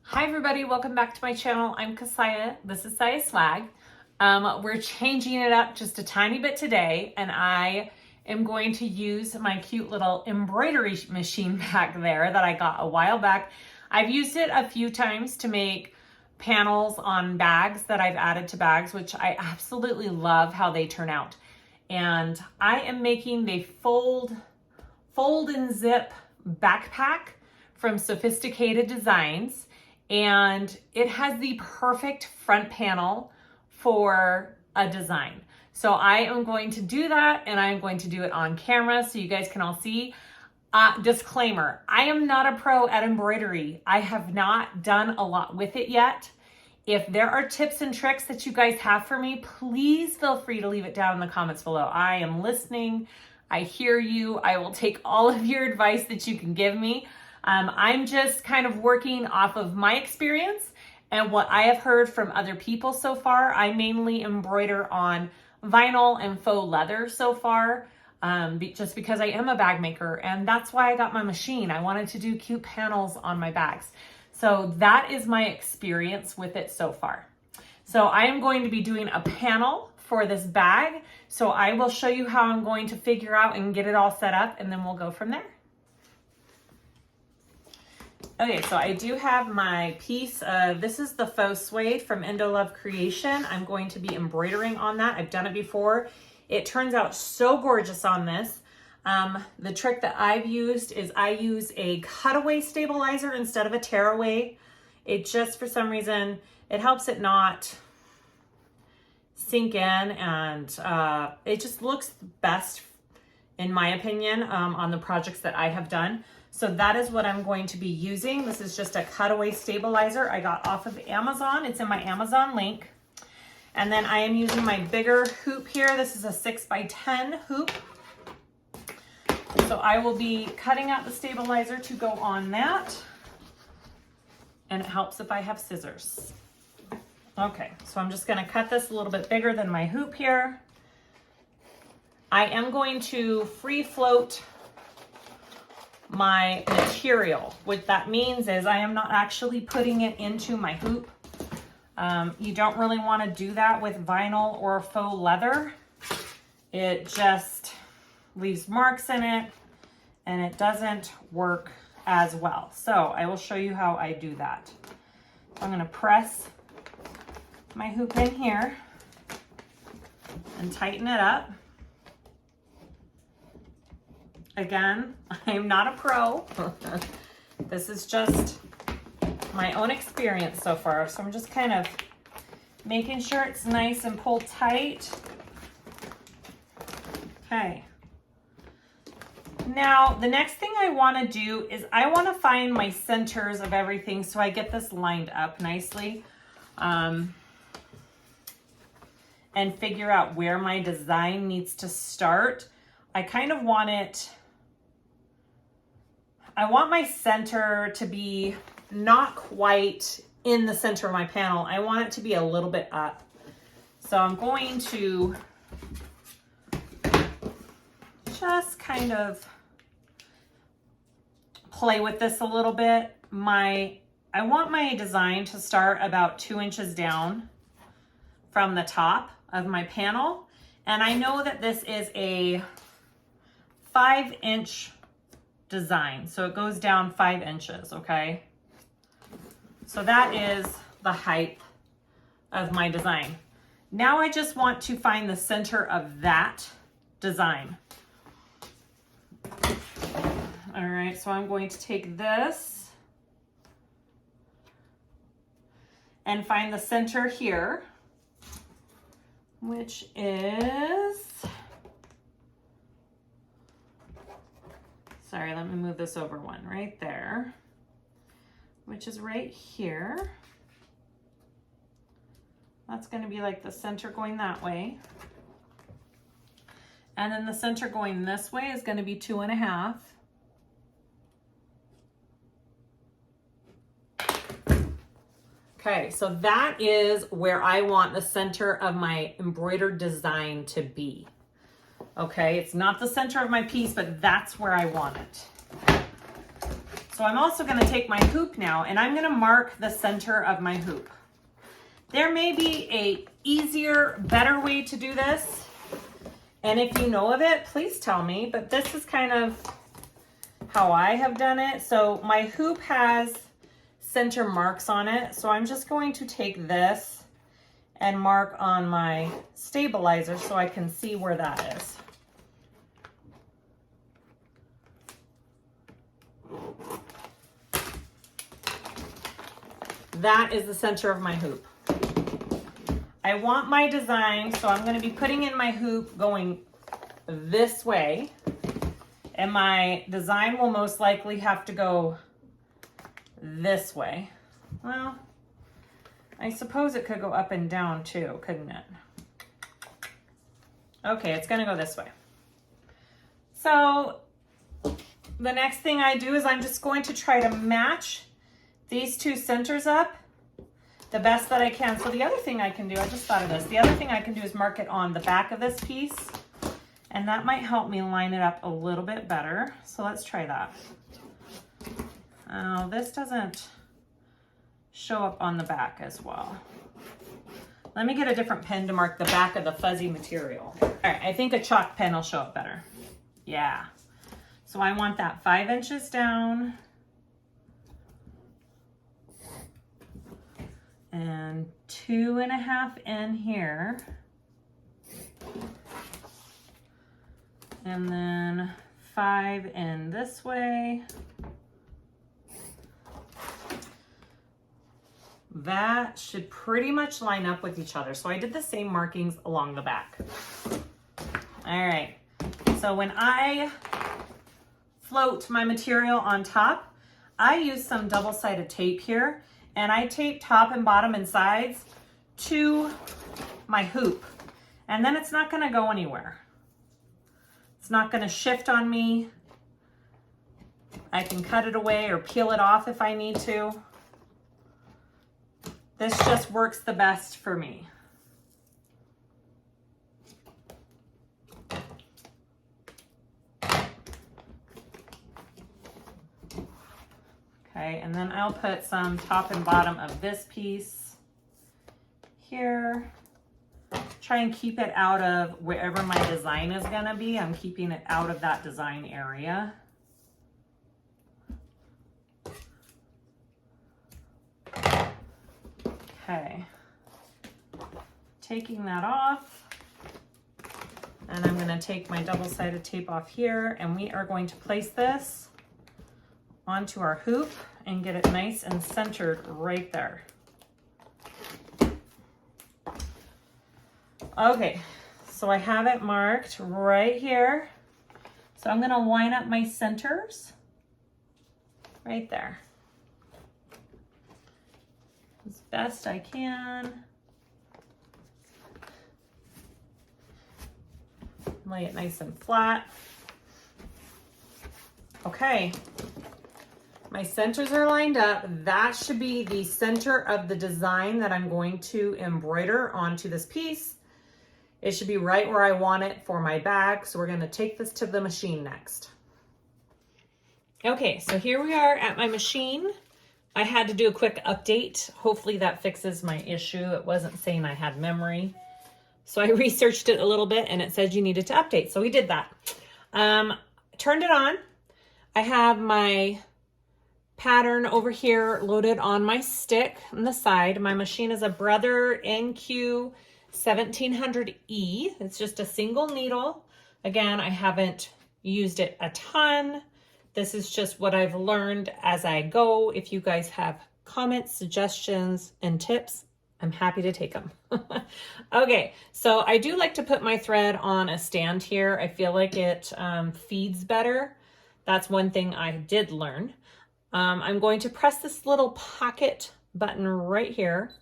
Hi everybody, welcome back to my channel. I'm Kassiah. This is SiahSwag. We're changing it up just a tiny bit today, and I am going to use my cute little embroidery machine back there that I got a while back. I've used it a few times to make panels on bags that I've added to bags, which I absolutely love how they turn out. And I am making the fold and zip backpack from Sophisticated Designs. And it has the perfect front panel for a design. So I am going to do that, and I'm going to do it on camera so you guys can all see. Disclaimer, I am not a pro at embroidery. I have not done a lot with it yet. If there are tips and tricks that you guys have for me, please feel free to leave it down in the comments below. I am listening. I hear you. I will take all of your advice that you can give me. I'm just kind of working off of my experience and what I have heard from other people so far. I mainly embroider on vinyl and faux leather so far, just because I am a bag maker, and that's why I got my machine. I wanted to do cute panels on my bags. So that is my experience with it so far. So I am going to be doing a panel for this bag. So I will show you how I'm going to figure out and get it all set up, and then we'll go from there. Okay, so I do have my piece of, this is the Faux Suede from Endo Love Creation. I'm going to be embroidering on that. I've done it before. It turns out so gorgeous on this. The trick that I've used is I use a cutaway stabilizer instead of a tearaway. It just, for some reason, it helps it not sink in, and it just looks best, in my opinion, on the projects that I have done. So that is what I'm going to be using. This is just a cutaway stabilizer I got off of Amazon. It's in my Amazon link. And then I am using my bigger hoop here. This is a 6x10 hoop. So I will be cutting out the stabilizer to go on that. And it helps if I have scissors. Okay, so I'm just gonna cut this a little bit bigger than my hoop here. I am going to free float my material. What that means is I am not actually putting it into my hoop. You don't really want to do that with vinyl or faux leather. It just leaves marks in it, and it doesn't work as well. So I will show you how I do that. I'm going to press my hoop in here and tighten it up. Again, I am not a pro. This is just my own experience so far. So I'm just kind of making sure it's nice and pulled tight. Okay. Now, the next thing I want to do is I want to find my centers of everything so I get this lined up nicely. And figure out where my design needs to start. I kind of want it, I want my center to be not quite in the center of my panel. I want it to be a little bit up. So I'm going to just kind of play with this a little bit. I want my design to start about 2 inches down from the top of my panel. And I know that this is a 5-inch design. So it goes down 5 inches, okay? So that is the height of my design. Now I just want to find the center of that design. All right, so I'm going to take this and find the center here, which is, sorry, let me move this over one, right there, which is right here. That's going to be like the center going that way. And then the center going this way is going to be 2.5. Okay, so that is where I want the center of my embroidered design to be. Okay, it's not the center of my piece, but that's where I want it. So So I'm also going to take my hoop now and I'm going to mark the center of my hoop. There may be a easier, better way to do this. And if you know of it, please tell me. But this is kind of how I have done it. So my hoop has center marks on it. So I'm just going to take this and mark on my stabilizer so I can see where that is. That is the center of my hoop. I want my design, so I'm going to be putting in my hoop going this way. And my design will most likely have to go this way. Well, I suppose it could go up and down too, couldn't it? Okay, it's going to go this way. So the next thing I do is I'm just going to try to match these two centers up the best that I can. So the other thing I can do, I just thought of this, the other thing I can do is mark it on the back of this piece, and that might help me line it up a little bit better. So let's try that. Oh, this doesn't show up on the back as well. Let me get a different pen to mark the back of the fuzzy material. All right, I think a chalk pen will show up better. Yeah. So I want that 5 inches down. And 2.5 in here. And then 5 in this way. That should pretty much line up with each other. So I did the same markings along the back. All right, so when I float my material on top, I use some double-sided tape here, and I tape top and bottom and sides to my hoop. And then it's not gonna go anywhere. It's not gonna shift on me. I can cut it away or peel it off if I need to. This just works the best for me. Okay, and then I'll put some top and bottom of this piece here. Try and keep it out of wherever my design is gonna be. I'm keeping it out of that design area. Okay, taking that off, and I'm gonna take my double-sided tape off here, and we are going to place this onto our hoop and get it nice and centered right there. Okay, so I have it marked right here. So I'm gonna line up my centers right there as best I can. Lay it nice and flat. Okay. My centers are lined up. That should be the center of the design that I'm going to embroider onto this piece. It should be right where I want it for my bag. So we're going to take this to the machine next. Okay, so here we are at my machine. I had to do a quick update. Hopefully that fixes my issue. It wasn't saying I had memory. So I researched it a little bit and it said you needed to update. So we did that. Turned it on. I have my pattern over here loaded on my stick on the side. My machine is a Brother NQ1700E. It's just a single needle. Again, I haven't used it a ton. This is just what I've learned as I go. If you guys have comments, suggestions, and tips, I'm happy to take them. Okay, so I do like to put my thread on a stand here. I feel like it feeds better. That's one thing I did learn. I'm going to press this little pocket button right here.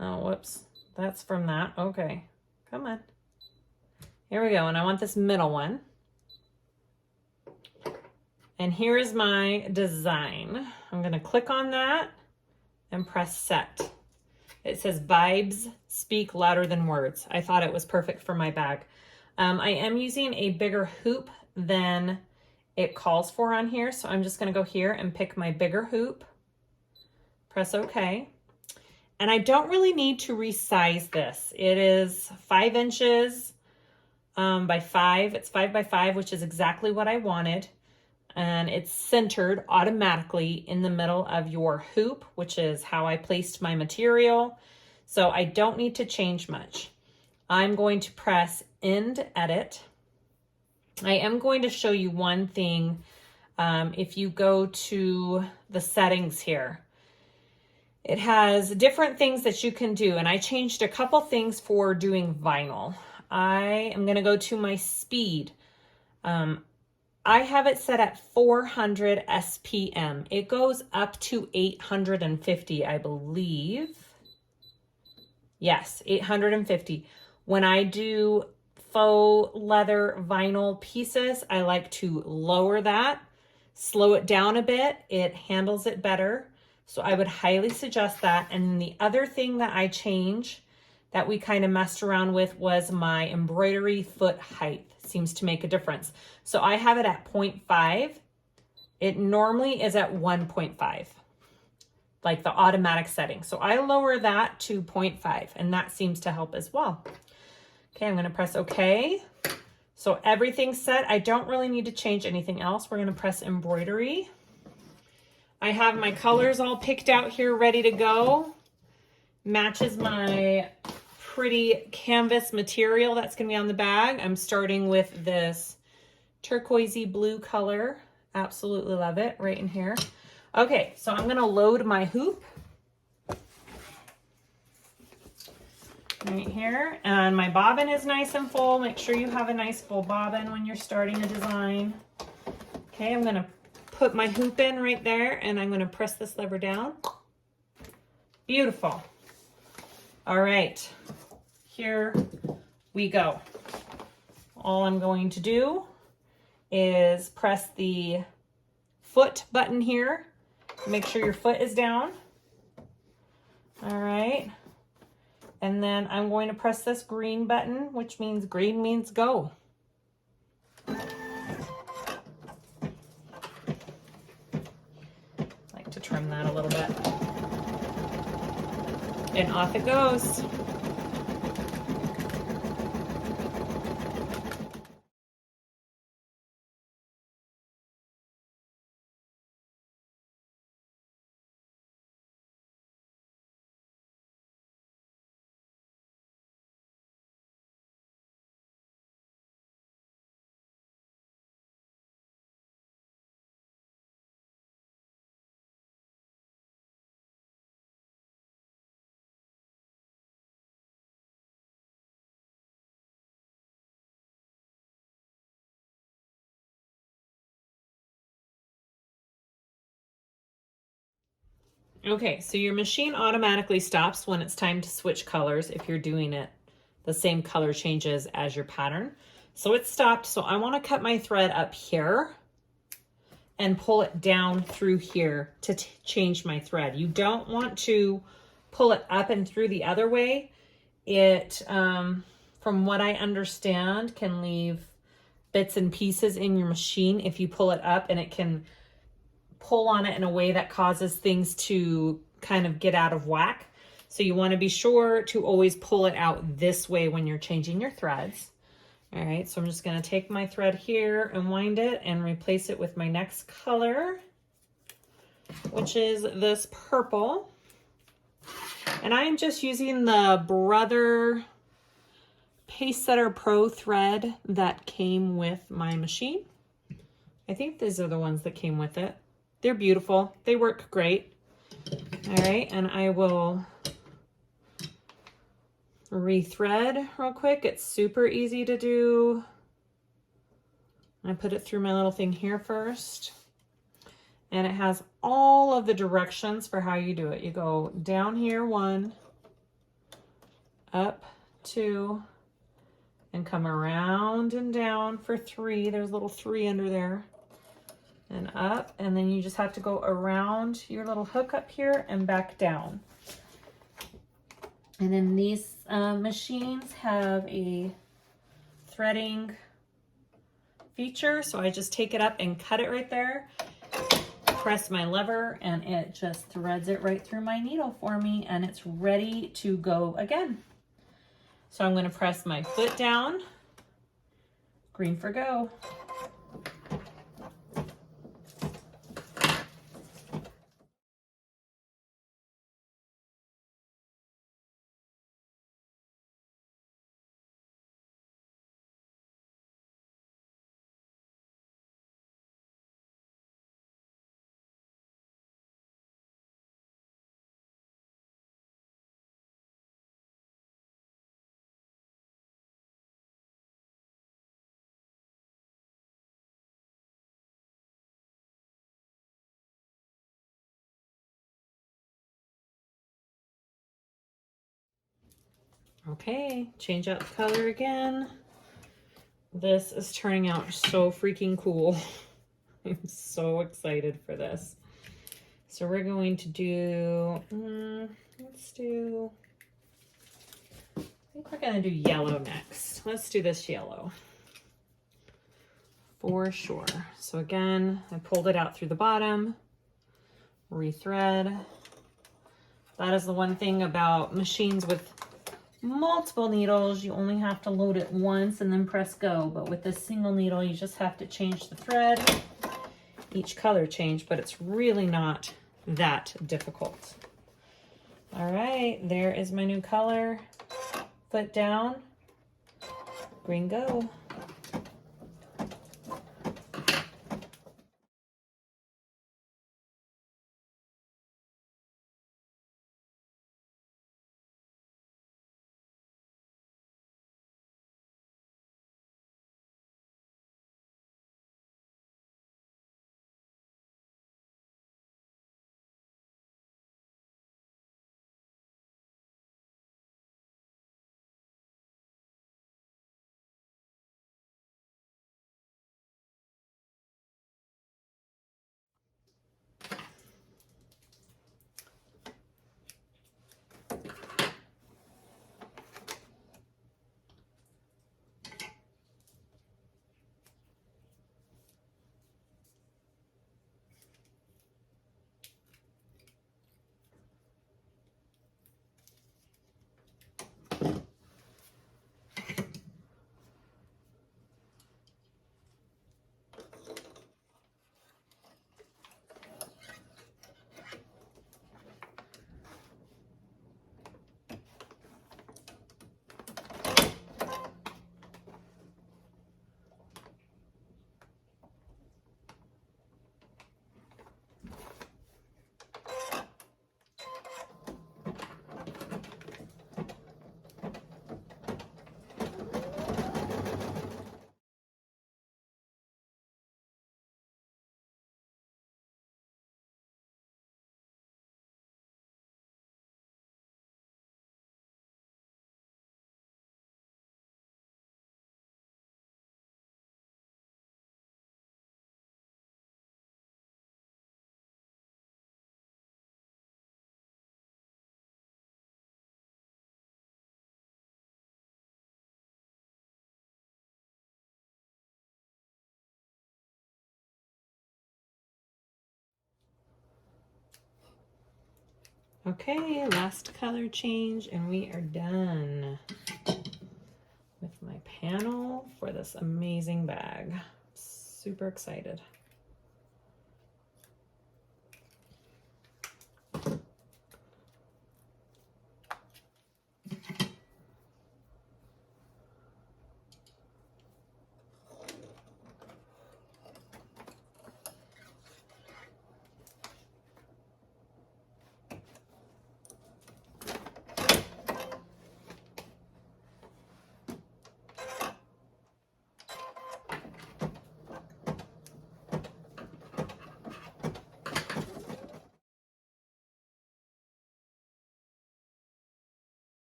Oh, whoops. That's from that. Okay, come on. Here we go. And I want this middle one. And here is my design. I'm going to click on that and press set. It says vibes speak louder than words. I thought it was perfect for my bag. I am using a bigger hoop than it calls for on here. So I'm just going to go here and pick my bigger hoop, press OK. And I don't really need to resize this. It is 5 inches by 5. It's 5 by 5, which is exactly what I wanted. And it's centered automatically in the middle of your hoop, which is how I placed my material. So I don't need to change much. I'm going to press End Edit. I am going to show you one thing. If you go to the settings here, it has different things that you can do, and I changed a couple things for doing vinyl. I am going to go to my speed. I have it set at 400 SPM. It goes up to 850, I believe. Yes, 850. When I do faux leather vinyl pieces, I like to lower that, slow it down a bit. It handles it better. So I would highly suggest that. And the other thing that I change that we kind of messed around with was my embroidery foot height. Seems to make a difference. So I have it at 0.5. It normally is at 1.5, like the automatic setting. So I lower that to 0.5, and that seems to help as well. Okay, I'm going to press OK. So everything's set. I don't really need to change anything else. We're going to press embroidery. I have my colors all picked out here, ready to go. Matches my pretty canvas material that's going to be on the bag. I'm starting with this turquoisey blue color. Absolutely love it, right in here. Okay, so I'm going to load my hoop right here, and my bobbin is nice and full. Make sure you have a nice full bobbin when you're starting a design. Okay, I'm going to put my hoop in right there, and I'm going to press this lever down. Beautiful. All right, here we go. All I'm going to do is press the foot button here. Make sure your foot is down. All right. And then I'm going to press this green button, which means green means go. I like to trim that a little bit. And off it goes. Okay, so your machine automatically stops when it's time to switch colors if you're doing it the same color changes as your pattern. So it stopped, so I want to cut my thread up here and pull it down through here to change my thread. You don't want to pull it up and through the other way. It, from what I understand, can leave bits and pieces in your machine if you pull it up, and it can pull on it in a way that causes things to kind of get out of whack. So you want to be sure to always pull it out this way when you're changing your threads. All right, so I'm just going to take my thread here and wind it and replace it with my next color, which is this purple. And I am just using the Brother Pace Setter Pro thread that came with my machine. I think these are the ones that came with it. They're beautiful. They work great. All right, and I will rethread real quick. It's super easy to do. I put it through my little thing here first. And it has all of the directions for how you do it. You go down here 1, up 2, and come around and down for 3. There's a little 3 under there. And up, and then you just have to go around your little hook up here and back down. And then these machines have a threading feature. So I just take it up and cut it right there, press my lever, and it just threads it right through my needle for me, and it's ready to go again. So I'm going to press my foot down, green for go. Okay, change out the color again. This is turning out so freaking cool. I'm so excited for this. So we're going to do, let's do, I think we're going to do yellow next. Let's do this yellow for sure. So again, I pulled it out through the bottom, rethread. That is the one thing about machines with multiple needles. You only have to load it once and then press go. But with this single needle, you just have to change the thread, each color change, but it's really not that difficult. All right, there is my new color. Foot down, green go. Okay, last color change, and we are done with my panel for this amazing bag. Super excited.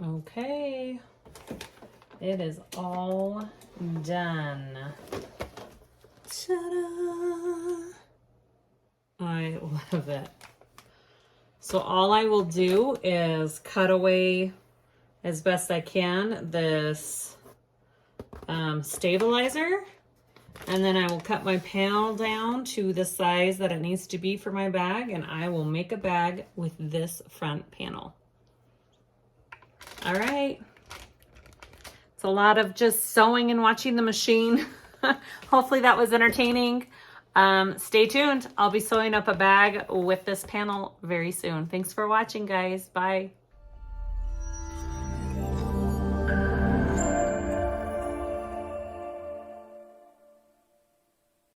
Okay, it is all done. Ta-da! I love it. So all I will do is cut away as best I can this stabilizer, and then I will cut my panel down to the size that it needs to be for my bag, and I will make a bag with this front panel. All right. It's a lot of just sewing and watching the machine. Hopefully that was entertaining. Stay tuned. I'll be sewing up a bag with this panel very soon. Thanks for watching, guys. Bye.